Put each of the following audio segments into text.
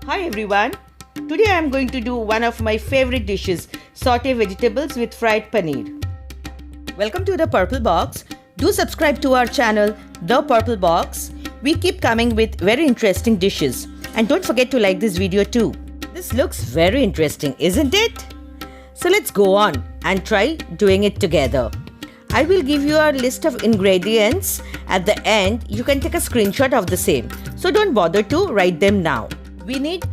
Hi everyone, today I am going to do one of my favorite dishes, saute vegetables with fried paneer. Welcome to the Purple Box. Do subscribe to our channel, The Purple Box. We keep coming with very interesting dishes. And don't forget to like this video too. This looks very interesting, isn't it? So let's go on and try doing it together. I will give you a list of ingredients. At the end, you can take a screenshot of the same. So don't bother to write them now. We need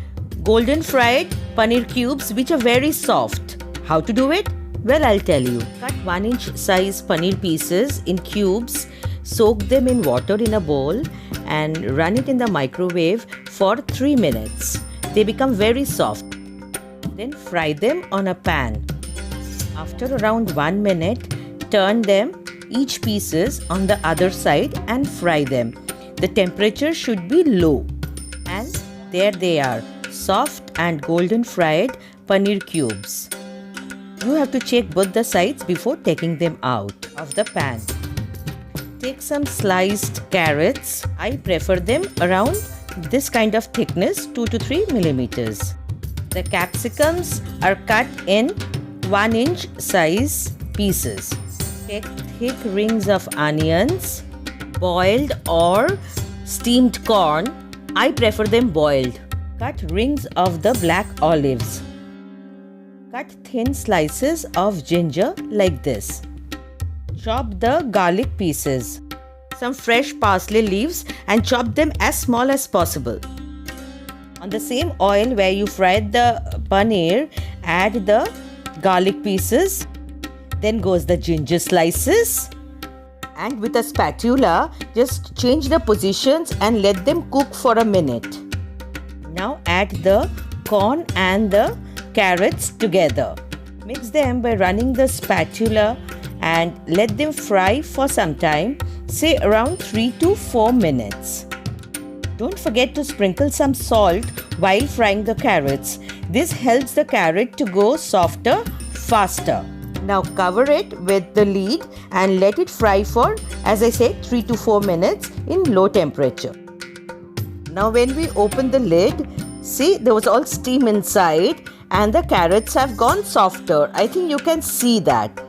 golden fried paneer cubes which are very soft. How to do it? Well, I'll tell you. Cut 1-inch size paneer pieces in cubes, soak them in water in a bowl and run it in the microwave for 3 minutes. They become very soft. Then fry them on a pan. After around 1 minute, turn them each pieces on the other side and fry them. The temperature should be low. And there they are, soft and golden fried paneer cubes. You have to check both the sides before taking them out of the pan. Take some sliced carrots. I prefer them around this kind of thickness, 2 to 3 millimeters. The capsicums are cut in 1-inch size pieces. Take thick rings of onions, boiled or steamed corn. I prefer them boiled. Cut rings of the black olives. Cut thin slices of ginger like this. Chop the garlic pieces. Some fresh parsley leaves and chop them as small as possible. On the same oil where you fried the paneer, add the garlic pieces. Then goes the ginger slices. And with a spatula, just change the positions and let them cook for a minute. Now add the corn and the carrots together. Mix them by running the spatula and let them fry for some time, say around 3 to 4 minutes. Don't forget to sprinkle some salt while frying the carrots. This helps the carrot to go softer faster. Now cover it with the lid and let it fry for, as I said, 3 to 4 minutes in low temperature. Now when we open the lid, see there was all steam inside and the carrots have gone softer. I think you can see that.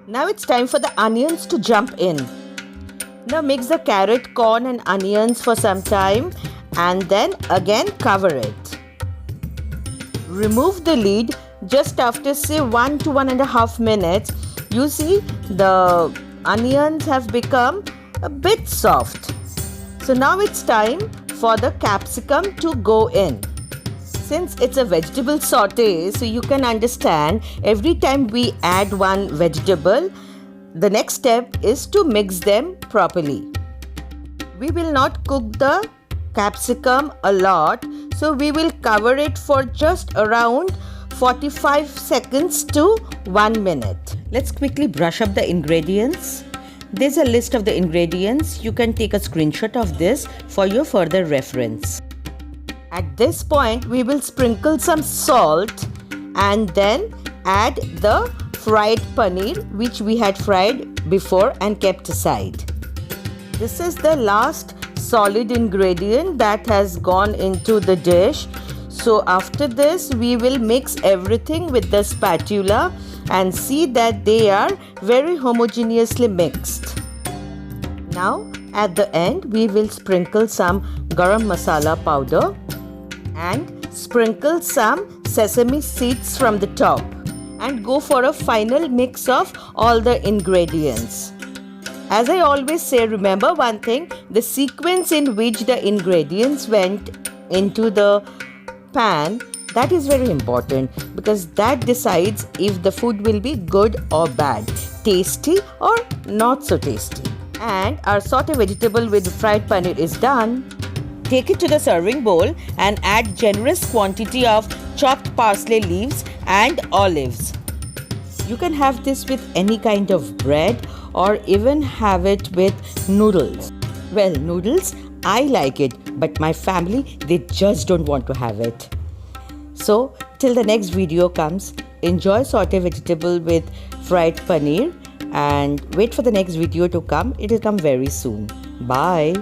Now it's time for the onions to jump in. Now mix the carrot, corn and onions for some time and then again cover it. Remove the lid. Just after say 1 to 1.5 minutes, you see the onions have become a bit soft. So now it's time for the capsicum to go in. Since it's a vegetable saute, so you can understand every time we add one vegetable, the next step is to mix them properly. We will not cook the capsicum a lot, so we will cover it for just around 45 seconds to 1 minute. Let's quickly brush up the ingredients. There's a list of the ingredients. You can take a screenshot of this for your further reference. At this point, we will sprinkle some salt and then add the fried paneer which we had fried before and kept aside. This is the last solid ingredient that has gone into the dish. So after this, we will mix everything with the spatula and see that they are very homogeneously mixed. Now at the end, we will sprinkle some garam masala powder and sprinkle some sesame seeds from the top and go for a final mix of all the ingredients. As I always say, remember one thing, the sequence in which the ingredients went into the pan, that is very important because that decides if the food will be good or bad, tasty or not so tasty. And our saute vegetable with fried paneer is done. Take it to the serving bowl and add generous quantity of chopped parsley leaves and olives. You can have this with any kind of bread or even have it with noodles. Well, noodles, I like it, but my family, they just don't want to have it. So, till the next video comes, enjoy saute vegetable with fried paneer and wait for the next video to come. It will come very soon. Bye.